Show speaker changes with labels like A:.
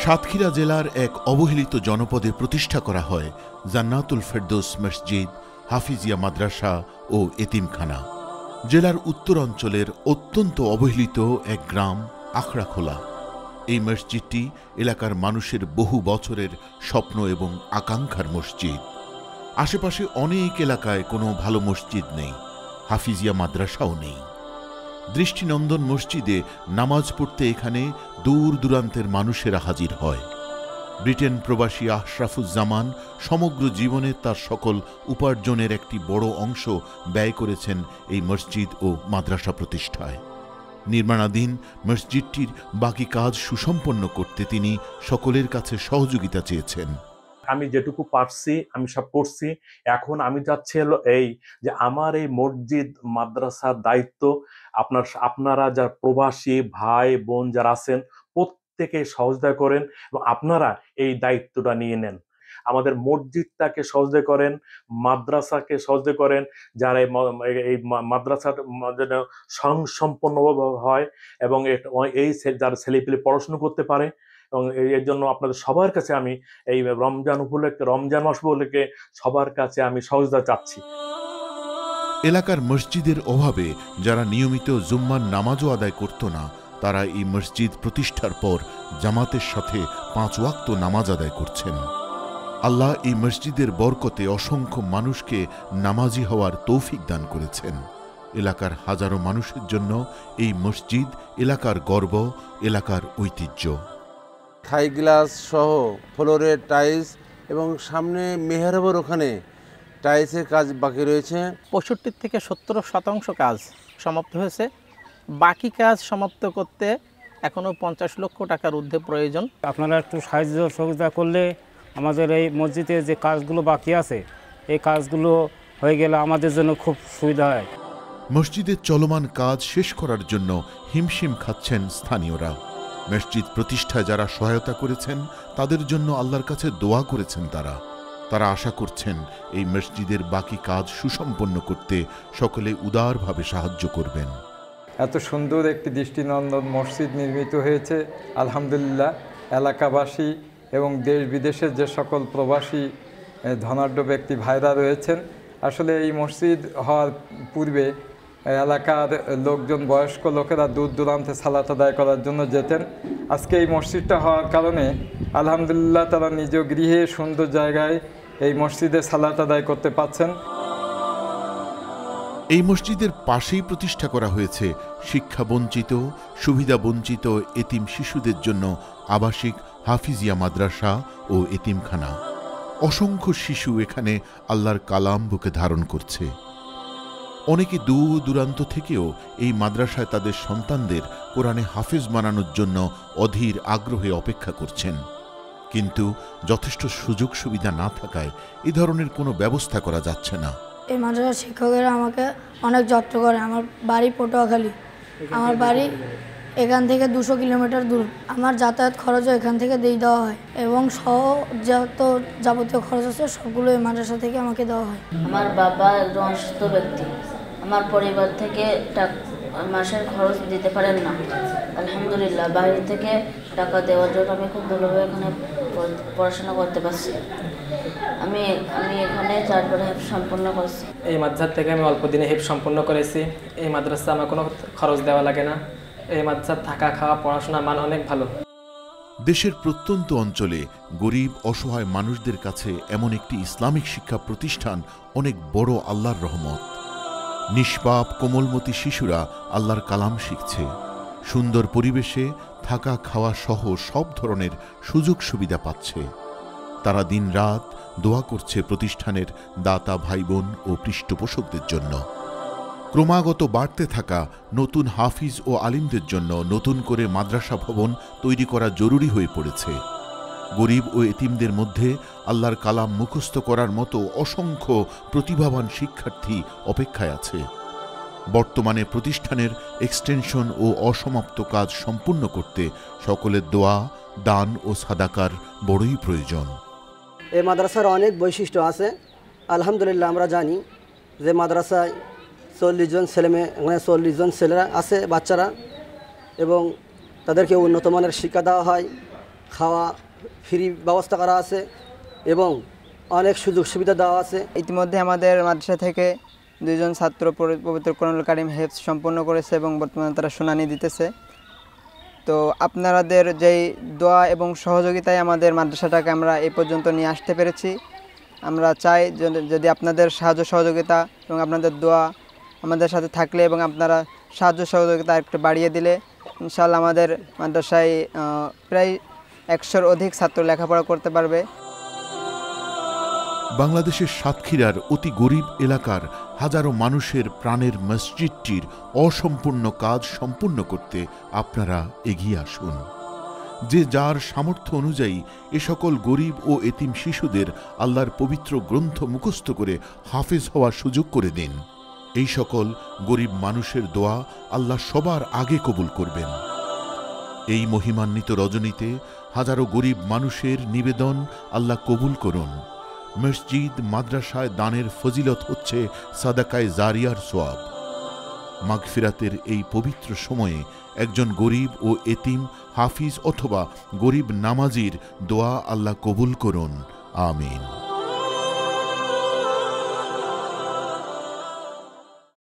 A: সাতক্ষীরা জেলার এক অবহেলিত জনপদে প্রতিষ্ঠা করা হয় জান্নাতুল ফেরদৌস মসজিদ, হাফিজিয়া মাদ্রাসা ও এতিমখানা। জেলার উত্তরাঞ্চলের অত্যন্ত অবহেলিত এক গ্রাম আখড়াখোলা। এই মসজিদটি এলাকার মানুষের বহু বছরের স্বপ্ন এবং আকাঙ্ক্ষার মসজিদ। আশেপাশে অনেক এলাকায় কোনো ভালো মসজিদ নেই, হাফিজিয়া মাদ্রাসাও নেই। দৃষ্টিনন্দন মসজিদে নামাজ পড়তে এখানে দূর দূরান্তের মানুষেরা হাজির হয়। ব্রিটেন প্রবাসী আশরাফুজ্জামান সমগ্র জীবনে তার সকল উপার্জনের একটি বড় অংশ ব্যয় করেছেন এই মসজিদ ও মাদ্রাসা প্রতিষ্ঠায়। নির্মাণাধীন মসজিদটির বাকি কাজ সুসম্পন্ন করতে তিনি সকলের কাছে সহযোগিতা চেয়েছেন।
B: আমি যেটুকু পারছি আমি সব করছি। এখন আমি চাচ্ছি হলো এই যে আমার এই মসজিদ মাদ্রাসার দায়িত্ব আপনারা যারা প্রবাসী ভাই বোন যারা আছেন প্রত্যেকে সহযোগিতা করেন এবং আপনারা এই দায়িত্বটা নিয়ে নেন। আমাদের মসজিদটাকে সহযোগিতা করেন, মাদ্রাসাকে সহযোগিতা করেন, যারা এই মাদ্রাসা যেন স্বয়ংসম্পূর্ণভাবে হয় এবং এই যারা ছেলেপিলে পড়াশোনা করতে পারে। এবং এর জন্য আপনাদের সবার কাছে আমি এই রমজান মাস উপলক্ষে সবার কাছে আমি সহযোগিতা চাচ্ছি।
A: এলাকার মসজিদের অভাবে যারা নিয়মিত জুম্মার নামাজও আদায় করত না, তারা এই মসজিদ প্রতিষ্ঠার পর জামাতের সাথে 5 ওয়াক্ত নামাজ আদায় করছেন। আল্লাহ এই মসজিদের বরকতে অসংখ্য মানুষকে নামাজি হওয়ার তৌফিক দান করেছেন। এলাকার হাজারো মানুষের জন্য এই মসজিদ এলাকার গর্ব, এলাকার ঐতিহ্য।
C: থাই গ্লাস সহ ফ্লোরের টাইলস এবং সামনে মেহরাবের ওখানে টাইলসের কাজ বাকি রয়েছে।
D: 65 থেকে 70% কাজ সমাপ্ত হয়েছে। বাকি কাজ সমাপ্ত করতে এখনও 50 লক্ষ টাকার ঊর্ধ্বে প্রয়োজন।
E: আপনারা একটু সাহায্য সহযোগিতা করলে আমাদের এই মসজিদের যে কাজগুলো বাকি আছে এই কাজগুলো হয়ে গেলে আমাদের জন্য খুব সুবিধা হয়।
A: মসজিদের চলমান কাজ শেষ করার জন্য হিমশিম খাচ্ছেন স্থানীয়রা। মসজিদ প্রতিষ্ঠায় যারা সহায়তা করেছেন তাদের জন্য আল্লাহর কাছে দোয়া করেছেন। তারা আশা করছেন এই মসজিদের বাকি কাজ সুসম্পন্ন করতে সকলে উদারভাবে সাহায্য করবেন।
F: এত সুন্দর একটি দৃষ্টিনন্দন মসজিদ নির্মিত হয়েছে, আলহামদুলিল্লাহ। এলাকাবাসী এবং দেশ বিদেশের যে সকল প্রবাসী ধনাঢ্য ব্যক্তি ভাইরা রয়েছেন, আসলে এই মসজিদ হওয়ার পূর্বে এলাকার লোকজন, বয়স্ক লোকেরা দূর দূরান্তে সালাত আদায় করার জন্য যেতেন। আজকে এই মসজিদটা হওয়ার কারণে আলহামদুলিল্লাহ তারা নিজ গৃহে সুন্দর জায়গায় এই মসজিদে সালাত আদায় করতে পারছেন।
A: এই মসজিদের পাশেই প্রতিষ্ঠা করা হয়েছে শিক্ষা বঞ্চিত, সুবিধা বঞ্চিত এতিম শিশুদের জন্য আবাসিক হাফিজিয়া মাদ্রাসা ও এতিমখানা। অসংখ্য শিশু এখানে আল্লাহর কালাম বুকে ধারণ করছে। অনেকে দূর দূরান্ত থেকেও এই মাদ্রাসায় তাদের সন্তানদের কোরআনে হাফেজ বানানোর জন্য অধীর আগ্রহে অপেক্ষা করছেন। কিন্তু যথেষ্ট সুযোগ সুবিধা না থাকায় এ ধরনের কোনো ব্যবস্থা করা যাচ্ছে না।
G: এই মাদ্রাসার শিক্ষকেরা আমাকে অনেক যত্ন করে। আমার বাড়ি পটুয়াখালী, আমার বাড়ি এখান থেকে 200 কিলোমিটার দূর। আমার যাতায়াত খরচও এখান থেকে দিয়ে দেওয়া হয় এবং যত যাবতীয় খরচ আছে সবগুলো এই মাদ্রাসা থেকে আমাকে দেওয়া হয়।
H: আমার বাবা একজন অসুস্থ ব্যক্তি, আমার পরিবার থেকে মাসের খরচ দিতে পারেন না। আলহামদুলিল্লাহ বাইরে থেকে টাকা দেওয়ার জন্য আমি খুব ভালোভাবে এখানে পড়াশোনা করতে পারছি। আমি এখানে 4 বার হেফজ সম্পন্ন করেছি।
I: এই মাদ্রাসা থেকে আমি অল্প দিনে হেফজ সম্পন্ন করেছি। এই মাদ্রাসা আমার কোনো খরচ দেওয়া লাগে না। এই মাদ্রাসার থাকা খাওয়া পড়াশোনার মান অনেক ভালো।
A: দেশের প্রত্যন্ত অঞ্চলে গরিব অসহায় মানুষদের কাছে এমন একটি ইসলামিক শিক্ষা প্রতিষ্ঠান অনেক বড় আল্লাহর রহমত। নিষ্পাপ কোমলমতি শিশুরা আল্লাহর কালাম শিখছে। সুন্দর পরিবেশে থাকা খাওয়া সহ সব ধরনের সুযোগ সুবিধা পাচ্ছে। তারা দিনরাত দোয়া করছে প্রতিষ্ঠানের দাতা ভাই বোন ও পৃষ্ঠপোষকদের জন্য। ক্রমাগত বাড়তে থাকা নতুন হাফিজ ও আলিমদের জন্য নতুন করে মাদ্রাসা ভবন তৈরি করা জরুরি হয়ে পড়েছে। গরিব ও এতিমদের মধ্যে আল্লাহর কালাম মুখস্থ করার মতো অসংখ্য প্রতিভাবান শিক্ষার্থী অপেক্ষায় আছে। বর্তমানে প্রতিষ্ঠানের এক্সটেনশন ও অসমাপ্ত কাজ সম্পূর্ণ করতে সকলের দোয়া, দান ও সাদাকার বড়ই প্রয়োজন।
J: এই মাদ্রাসার অনেক বৈশিষ্ট্য আছে। আলহামদুলিল্লাহ আমরা জানি যে মাদ্রাসায় 40 জন ছেলেমেয়ে, এখানে 40 জন ছেলেরা আছে, বাচ্চারা, এবং তাদেরকে উন্নত মানের শিক্ষা দেওয়া হয়। খাওয়া ফ্রি ব্যবস্থা করা আছে এবং অনেক সুযোগ সুবিধা দেওয়া আছে।
K: ইতিমধ্যে আমাদের মাদ্রাসা থেকে 2 জন ছাত্র পবিত্র কোরআনুল কারীম হেফজ সম্পন্ন করেছে এবং বর্তমানে তারা শুনানি দিতেছে। তো আপনাদের যেই দোয়া এবং সহযোগিতায় আমাদের মাদ্রাসাটাকে আমরা এই পর্যন্ত নিয়ে আসতে পেরেছি। আমরা চাই যদি আপনাদের সাহায্য সহযোগিতা এবং আপনাদের দোয়া আমাদের সাথে থাকলে এবং আপনারা সাহায্য সহযোগিতা একটু বাড়িয়ে দিলে ইনশাআল্লাহ আমাদের মাদ্রাসায় প্রায় 100-র অধিক ছাত্র লেখাপড়া করতে পারবে।
A: বাংলাদেশের সাতক্ষীরার অতি গরিব এলাকার হাজারো মানুষের প্রাণের মসজিদটির অসম্পূর্ণ কাজ সম্পূর্ণ করতে আপনারা এগিয়ে আসুন। যে যার সামর্থ্য অনুযায়ী এ সকল গরিব ও এতিম শিশুদের আল্লাহর পবিত্র গ্রন্থ মুখস্থ করে হাফেজ হওয়ার সুযোগ করে দিন। এই সকল গরিব মানুষের দোয়া আল্লাহ সবার আগে কবুল করবেন। এই মহিমান্বিত রজনীতে হাজারো গরিব মানুষের নিবেদন আল্লাহ কবুল করুন। মসজিদ মাদ্রাসায় দানের ফজিলত হচ্ছে সাদাকায়ে জারিয়ার সওয়াব। মাগফিরাতের এই পবিত্র সময়ে একজন গরিব ও এতিম হাফিজ অথবা গরিব নামাজির দোয়া আল্লাহ কবুল করুন। আমিন।